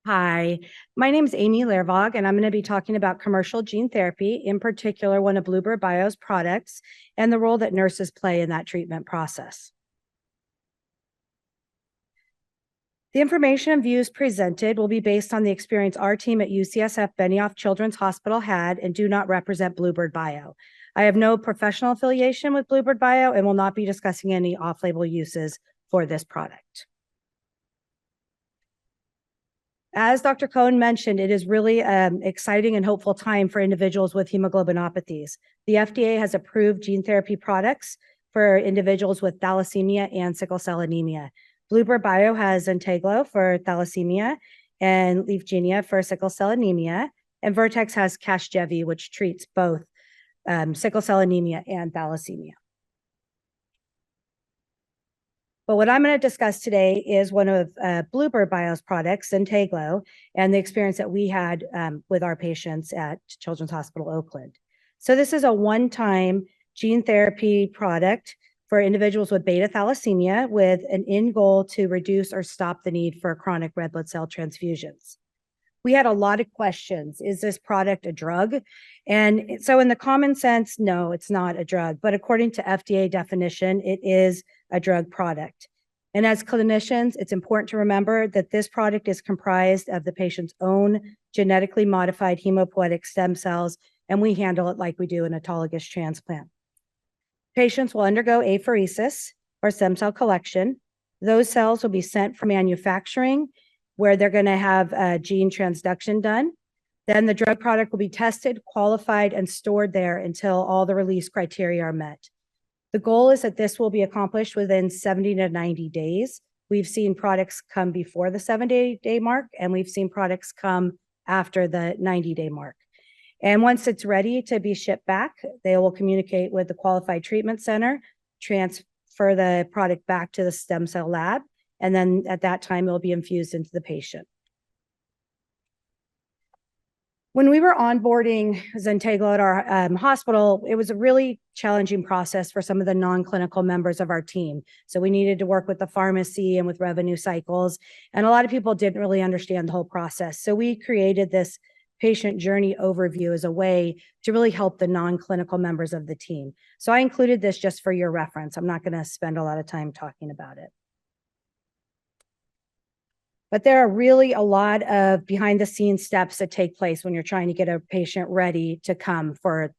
Hi, my name is Amy Lervaag, and I'm going to be talking about commercial gene therapy, in particular, one of Bluebird Bio's products, and the role that nurses play in that treatment process. The information and views presented will be based on the experience our team at UCSF Benioff Children's Hospital had and do not represent Bluebird Bio. I have no professional affiliation with Bluebird Bio and will not be discussing any off-label uses for this product. As Dr. Cohen mentioned, it is really exciting and hopeful time for individuals with hemoglobinopathies. The FDA has approved gene therapy products for individuals with thalassemia and sickle cell anemia. Bluebird Bio has Zynteglo for thalassemia and Lyfgenia for sickle cell anemia, and Vertex has Casgevy, which treats both sickle cell anemia and thalassemia. But what I'm going to discuss today is one of Bluebird Bio's products, Zynteglo, and the experience that we had with our patients at Children's Hospital Oakland. So this is a one-time gene therapy product for individuals with beta thalassemia with an end goal to reduce or stop the need for chronic red blood cell transfusions. We had a lot of questions. Is this product a drug? And so in the common sense, no, it's not a drug. But according to FDA definition, it is a drug product. And as clinicians, it's important to remember that this product is comprised of the patient's own genetically modified hematopoietic stem cells, and we handle it like we do an autologous transplant. Patients will undergo apheresis or stem cell collection. Those cells will be sent for manufacturing, where they're going to have a gene transduction done. Then the drug product will be tested, qualified, and stored there until all the release criteria are met. The goal is that this will be accomplished within 70 to 90 days. We've seen products come before the 70-day mark, and we've seen products come after the 90-day mark. And once it's ready to be shipped back, they will communicate with the qualified treatment center, transfer the product back to the stem cell lab, and then at that time, it will be infused into the patient. When we were onboarding Zynteglo at our hospital, it was a really challenging process for some of the non-clinical members of our team. So we needed to work with the pharmacy and with revenue cycles. And a lot of people didn't really understand the whole process. So we created this patient journey overview as a way to really help the non-clinical members of the team. So I included this just for your reference. I'm not going to spend a lot of time talking about it. But there are really a lot of behind-the-scenes steps that take place when you're trying to get a patient ready to come for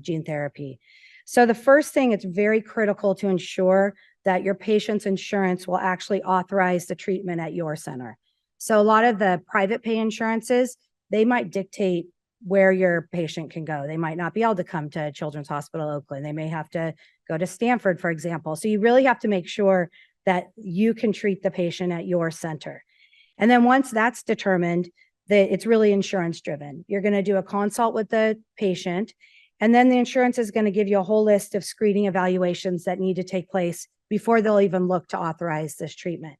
gene therapy. So the first thing, it's very critical to ensure that your patient's insurance will actually authorize the treatment at your center. So a lot of the private pay insurances, they might dictate where your patient can go. They might not be able to come to Children's Hospital Oakland. They may have to go to Stanford, for example. So you really have to make sure that you can treat the patient at your center. And then once that's determined, that it's really insurance driven. You're going to do a consult with the patient, and then the insurance is going to give you a whole list of screening evaluations that need to take place before they'll even look to authorize this treatment.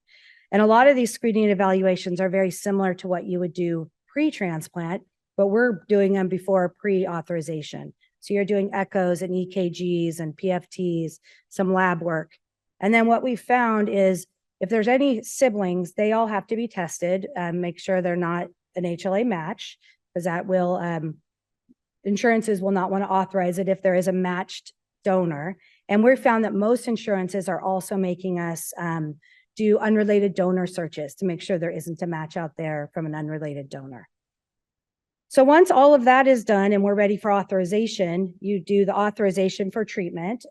And a lot of these screening evaluations are very similar to what you would do pre-transplant, but we're doing them before pre-authorization. So you're doing echoes and EKGs and PFTs, some lab work. And then what we found is if there's any siblings, they all have to be tested, make sure they're not an HLA match, because that will, insurances will not want to authorize it if there is a matched donor. And we found that most insurances are also making us do unrelated donor searches to make sure there isn't a match out there from an unrelated donor. So once all of that is done and we're ready for authorization, you do the authorization for treatment,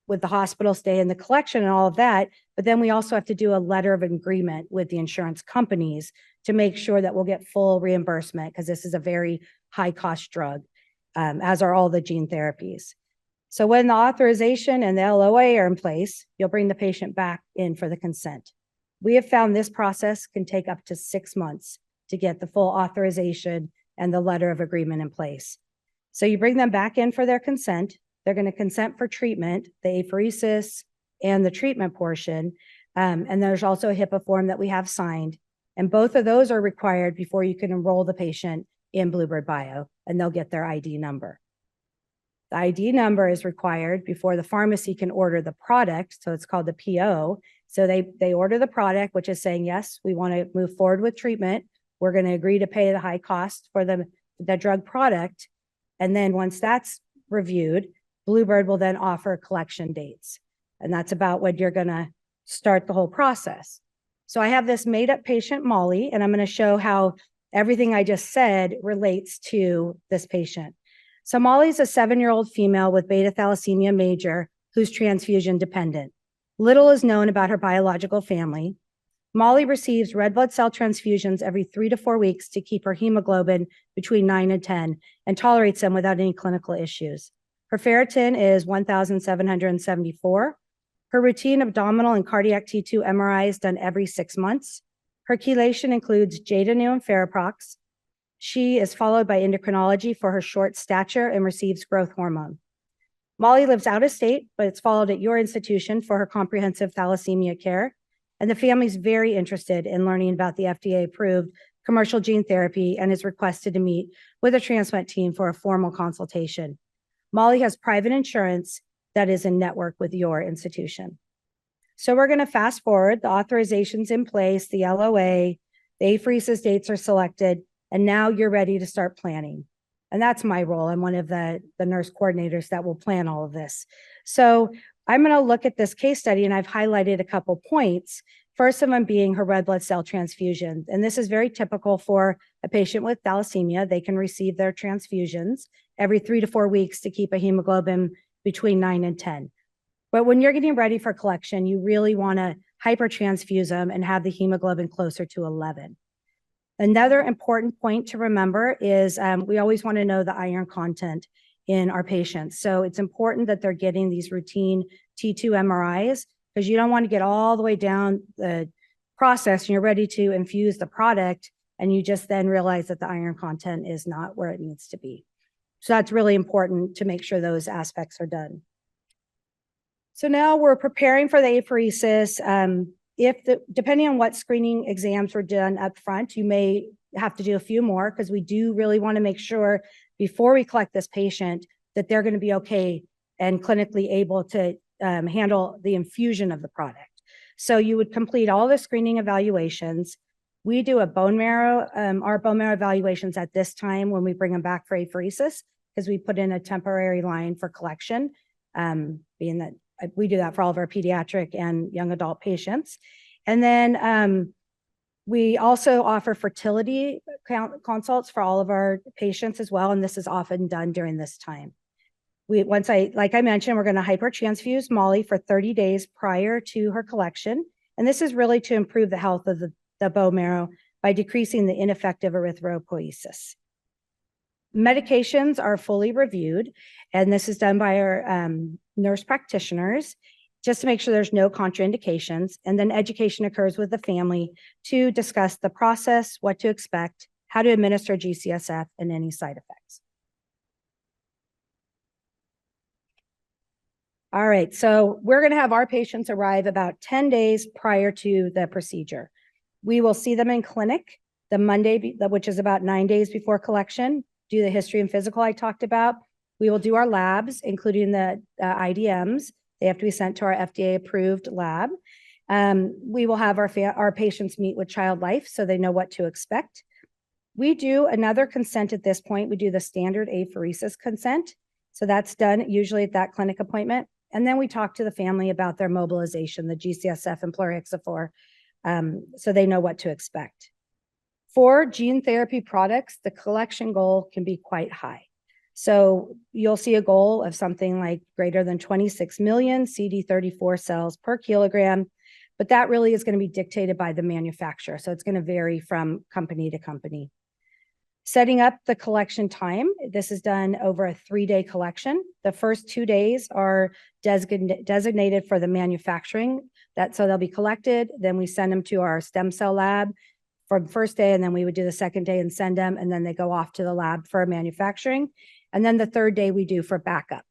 with the hospital stay and the collection and all of that. But then we also have to do a letter of agreement with the insurance companies to make sure that we'll get full reimbursement, because this is a very high cost drug, as are all the gene therapies. So when the authorization and the LOA are in place, you'll bring the patient back in for the consent. We have found this process can take up to 6 months to get the full authorization and the letter of agreement in place. So you bring them back in for their consent. They're going to consent for treatment, the apheresis and the treatment portion. And there's also a HIPAA form that we have signed. And both of those are required before you can enroll the patient in Bluebird Bio, and they'll get their ID number. The ID number is required before the pharmacy can order the product. So it's called the PO. So they order the product, which is saying, yes, we want to move forward with treatment We're going to agree to pay the high cost for the drug product. And then once that's reviewed, Bluebird will then offer collection dates. And that's about when you're going to start the whole process. So I have this made up patient, Molly, and I'm going to show how everything I just said relates to this patient. So Molly's a 7-year-old female with beta thalassemia major who's transfusion dependent. Little is known about her biological family. Molly receives red blood cell transfusions every 3 to 4 weeks to keep her hemoglobin between 9 and 10 and tolerates them without any clinical issues. Her ferritin is 1,774. Her routine abdominal and cardiac T2 MRI is done every 6 months. Her chelation includes Jadanu and Feraprox. She is followed by endocrinology for her short stature and receives growth hormone. Molly lives out of state, but it's followed at your institution for her comprehensive thalassemia care. And the family's very interested in learning about the FDA-approved commercial gene therapy and is requested to meet with a transplant team for a formal consultation. Molly has private insurance that is in network with your institution. So we're going to fast forward. The authorization's in place, the LOA, the apheresis dates are selected, and now you're ready to start planning. And that's my role. I'm one of the nurse coordinators that will plan all of this. So I'm going to look at this case study, and I've highlighted a couple points. First of them being her red blood cell transfusion. And this is very typical for a patient with thalassemia. They can receive their transfusions every 3 to 4 weeks to keep a hemoglobin between 9 and 10. But when you're getting ready for collection, you really want to hypertransfuse them and have the hemoglobin closer to 11. Another important point to remember is we always want to know the iron content in our patients. So it's important that they're getting these routine T2 MRIs because you don't want to get all the way down the process and you're ready to infuse the product and you just then realize that the iron content is not where it needs to be. So that's really important to make sure those aspects are done. So now we're preparing for the apheresis. Depending on what screening exams were done up front, you may have to do a few more because we do really want to make sure before we collect this patient that they're going to be okay and clinically able to handle the infusion of the product. So you would complete all the screening evaluations. We do a bone marrow, our bone marrow evaluations at this time when we bring them back for apheresis because we put in a temporary line for collection, being that we do that for all of our pediatric and young adult patients. And then we also offer fertility consults for all of our patients as well. And this is often done during this time. Like I mentioned, we're going to hypertransfuse Molly for 30 days prior to her collection. And this is really to improve the health of the bone marrow by decreasing the ineffective erythropoiesis. Medications are fully reviewed, and this is done by our nurse practitioners just to make sure there's no contraindications. And then education occurs with the family to discuss the process, what to expect, how to administer GCSF, and any side effects. All right, so we're going to have our patients arrive about 10 days prior to the procedure. We will see them in clinic the Monday, which is about 9 days before collection, do the history and physical I talked about. We will do our labs, including the IDMs. They have to be sent to our FDA-approved lab. We will have our patients meet with Child Life so they know what to expect. We do another consent at this point. We do the standard apheresis consent. So that's done usually at that clinic appointment. And then we talk to the family about their mobilization, the GCSF and plerixafor, so they know what to expect. For gene therapy products, the collection goal can be quite high. So you'll see a goal of something like greater than 26 million CD34 cells per kilogram, but that really is going to be dictated by the manufacturer. So it's going to vary from company to company. Setting up the collection time, this is done over a 3-day collection. The first 2 days are designated for the manufacturing, so they'll be collected. Then we send them to our stem cell lab for the first day, and then we would do the second day and send them, and then they go off to the lab for manufacturing. And then the third day we do for backup.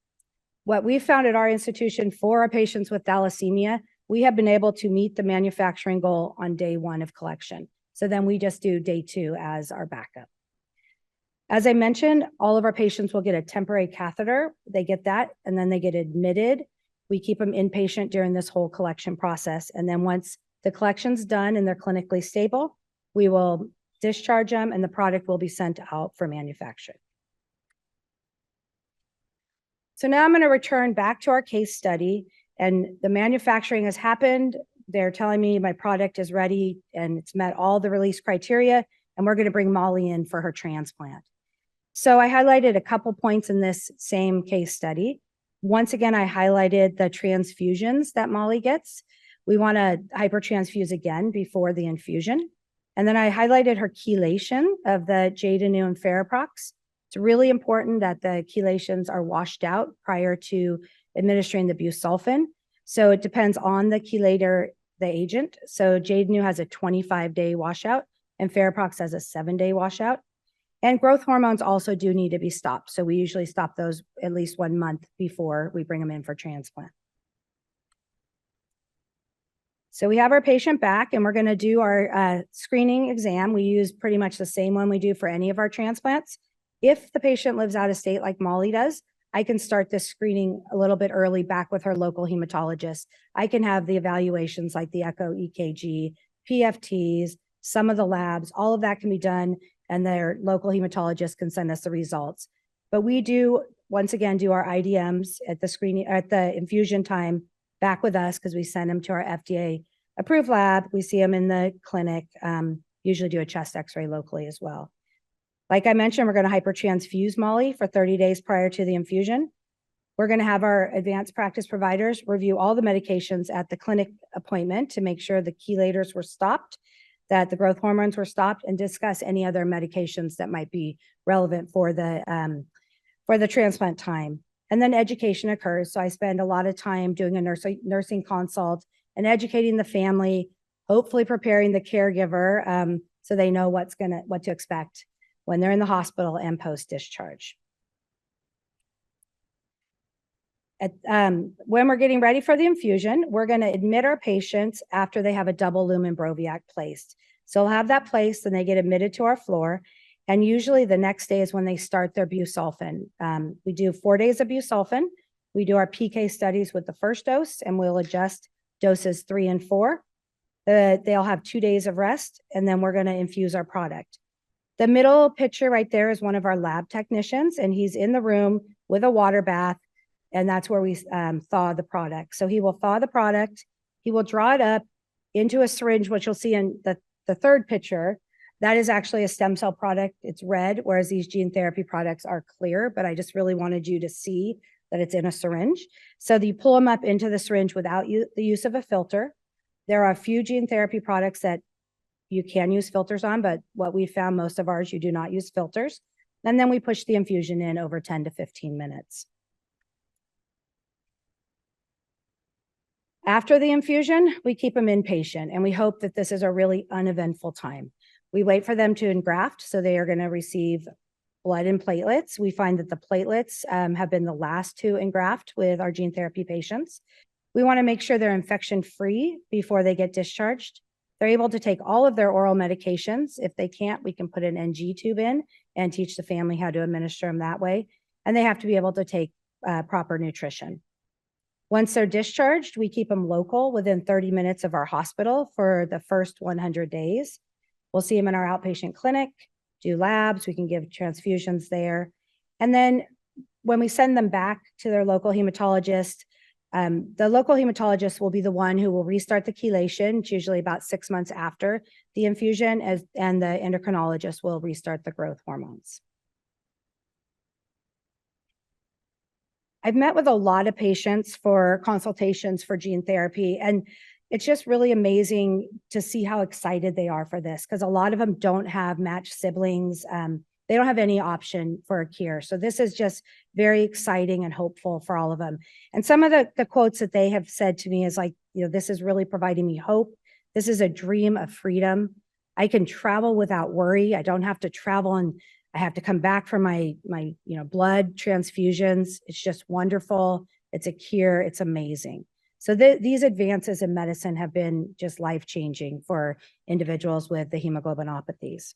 What we found at our institution for our patients with thalassemia, we have been able to meet the manufacturing goal on day 1 of collection. So then we just do day 2 as our backup. As I mentioned, all of our patients will get a temporary catheter. They get that, and then they get admitted. We keep them inpatient during this whole collection process. And then once the collection's done and they're clinically stable, we will discharge them, and the product will be sent out for manufacture. So now I'm going to return back to our case study, and the manufacturing has happened. They're telling me my product is ready and it's met all the release criteria, and we're going to bring Molly in for her transplant. So I highlighted a couple points in this same case study. Once again, I highlighted the transfusions that Molly gets. We want to hypertransfuse again before the infusion. And then I highlighted her chelation of the Janel and Theraprox. It's really important that the chelations are washed out prior to administering the busulfan. So it depends on the chelator, the agent. So Janel has a 25-day washout and Theraprox has a 7-day washout. And growth hormones also do need to be stopped. So we usually stop those at least 1 month before we bring them in for transplant. So we have our patient back and we're going to do our screening exam. We use pretty much the same one we do for any of our transplants. If the patient lives out of state like Molly does, I can start this screening a little bit early back with her local hematologist. I can have the evaluations like the echo, EKG, PFTs, some of the labs, all of that can be done, and their local hematologist can send us the results. But we do, once again, do our IDMs at the screening, at the infusion time back with us because we send them to our FDA approved lab. We see them in the clinic, usually do a chest x-ray locally as well. Like I mentioned, we're going to hypertransfuse Molly for 30 days prior to the infusion. We're going to have our advanced practice providers review all the medications at the clinic appointment to make sure the chelators were stopped, that the growth hormones were stopped, and discuss any other medications that might be relevant for the transplant time. And then education occurs. So I spend a lot of time doing a nursing consult and educating the family, hopefully preparing the caregiver so they know what to expect when they're in the hospital and post-discharge. When we're getting ready for the infusion, we're going to admit our patients after they have a double lumen Broviac placed. So we'll have that placed and they get admitted to our floor. And usually the next day is when they start their busulfan. We do 4 days of busulfan. We do our PK studies with the first dose, and we'll adjust doses 3 and 4. They'll have 2 days of rest, and then we're going to infuse our product. The middle picture right there is one of our lab technicians, and he's in the room with a water bath, and that's where we thaw the product. So he will thaw the product. He will draw it up into a syringe, which you'll see in the third picture. That is actually a stem cell product. It's red, whereas these gene therapy products are clear, but I just really wanted you to see that it's in a syringe. So you pull them up into the syringe without the use of a filter. There are a few gene therapy products that you can use filters on, but what we found, most of ours, you do not use filters. And then we push the infusion in over 10 to 15 minutes. After the infusion, we keep them inpatient, and we hope that this is a really uneventful time. We wait for them to engraft, so they are going to receive blood and platelets. We find that the platelets have been the last to engraft with our gene therapy patients. We want to make sure they're infection-free before they get discharged. They're able to take all of their oral medications. If they can't, we can put an NG tube in and teach the family how to administer them that way. And they have to be able to take proper nutrition. Once they're discharged, we keep them local within 30 minutes of our hospital for the first 100 days. We'll see them in our outpatient clinic, do labs, we can give transfusions there. And then when we send them back to their local hematologist, the local hematologist will be the one who will restart the chelation. It's usually about 6 months after the infusion, and the endocrinologist will restart the growth hormones. I've met with a lot of patients for consultations for gene therapy, and it's just really amazing to see how excited they are for this, because a lot of them don't have matched siblings. They don't have any option for a cure. So this is just very exciting and hopeful for all of them. And some of the quotes that they have said to me is like, this is really providing me hope. This is a dream of freedom. I can travel without worry. I don't have to travel and I have to come back for my blood transfusions. It's just wonderful. It's a cure. It's amazing. So these advances in medicine have been just life-changing for individuals with the hemoglobinopathies.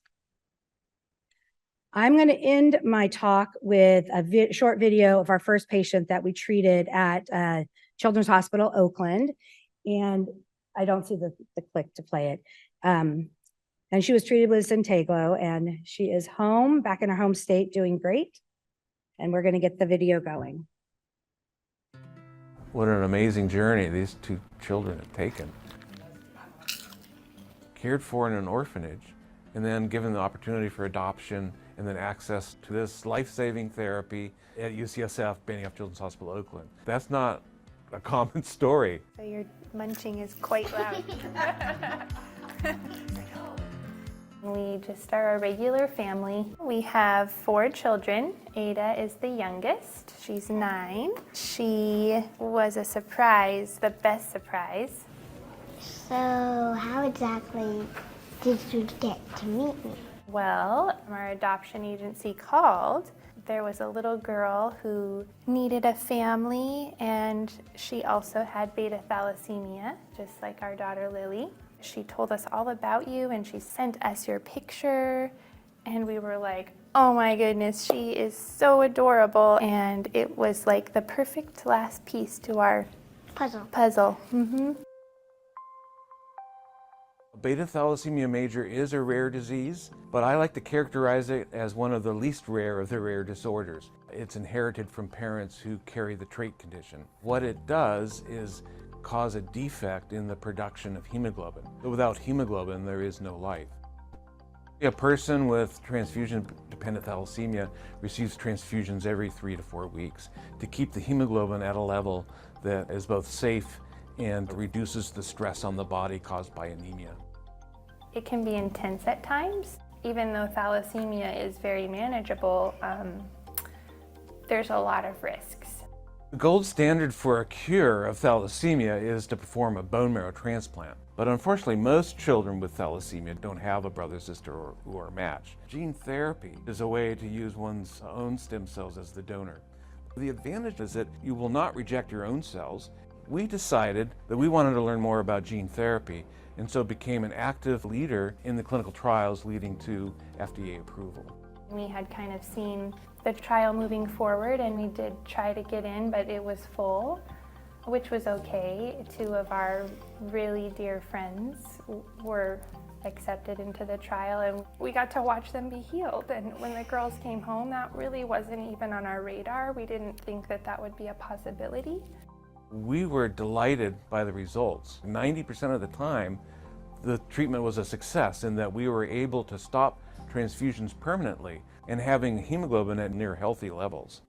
I'm going to end my talk with a short video of our first patient that we treated at Children's Hospital Oakland. And I don't see the click to play it. And she was treated with Zynteglo, and she is home, back in her home state, doing great. And we're going to get the video going. What an amazing journey these two children have taken. Cared for in an orphanage, and then given the opportunity for adoption, and then access to this life-saving therapy at UCSF, Bancroft Children's Hospital, Oakland. That's not a common story. So your munching is quite loud. We just are a regular family. We have 4 children. Ada is the youngest. She's 9. She was a surprise, the best surprise. So how exactly did you get to meet me? Well, our adoption agency called. There was a little girl who needed a family, and she also had beta thalassemia, just like our daughter Lily. She told us all about you, and she sent us your picture, and we were like, oh my goodness, she is so adorable. And it was like the perfect last piece to our puzzle. Mm-hmm. Beta thalassemia major is a rare disease, but I like to characterize it as one of the least rare of the rare disorders. It's inherited from parents who carry the trait condition. What it does is cause a defect in the production of hemoglobin. Without hemoglobin, there is no life. A person with transfusion-dependent thalassemia receives transfusions every 3 to 4 weeks to keep the hemoglobin at a level that is both safe and reduces the stress on the body caused by anemia. It can be intense at times. Even though thalassemia is very manageable, there's a lot of risks. The gold standard for a cure of thalassemia is to perform a bone marrow transplant. But unfortunately, most children with thalassemia don't have a brother, sister, who are a match. Gene therapy is a way to use one's own stem cells as the donor. The advantage is that you will not reject your own cells. We decided that we wanted to learn more about gene therapy, and so became an active leader in the clinical trials leading to FDA approval. We had kind of seen the trial moving forward, and we did try to get in, but it was full, which was okay. 2 of our really dear friends were accepted into the trial, and we got to watch them be healed. And when the girls came home, that really wasn't even on our radar. We didn't think that that would be a possibility. We were delighted by the results. 90% of the time, the treatment was a success in that we were able to stop transfusions permanently and having hemoglobin at near healthy levels.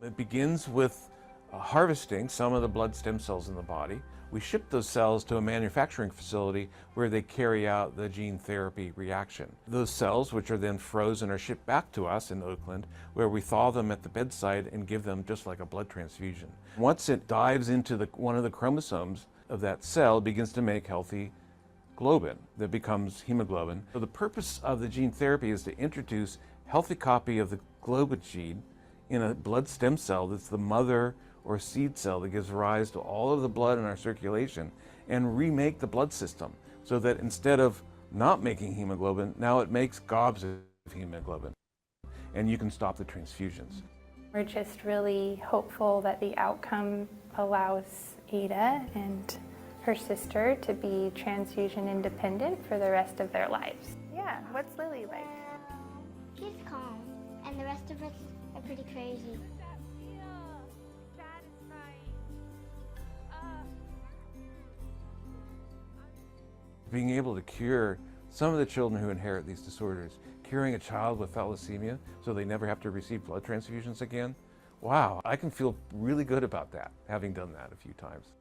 It begins with harvesting some of the blood stem cells in the body. We ship those cells to a manufacturing facility where they carry out the gene therapy reaction. Those cells, which are then frozen, are shipped back to us in Oakland, where we thaw them at the bedside and give them just like a blood transfusion. Once it dives into one of the chromosomes of that cell, it begins to make healthy globin that becomes hemoglobin. So the purpose of the gene therapy is to introduce a healthy copy of the globin gene in a blood stem cell that's the mother or seed cell that gives rise to all of the blood in our circulation, and remake the blood system so that instead of not making hemoglobin, now it makes gobs of hemoglobin, and you can stop the transfusions. We're just really hopeful that the outcome allows Ada and her sister to be transfusion independent for the rest of their lives. Yeah, what's Lily like? She's calm, and the rest of us are pretty crazy. Being able to cure some of the children who inherit these disorders, curing a child with thalassemia so they never have to receive blood transfusions again, wow, I can feel really good about that, having done that a few times.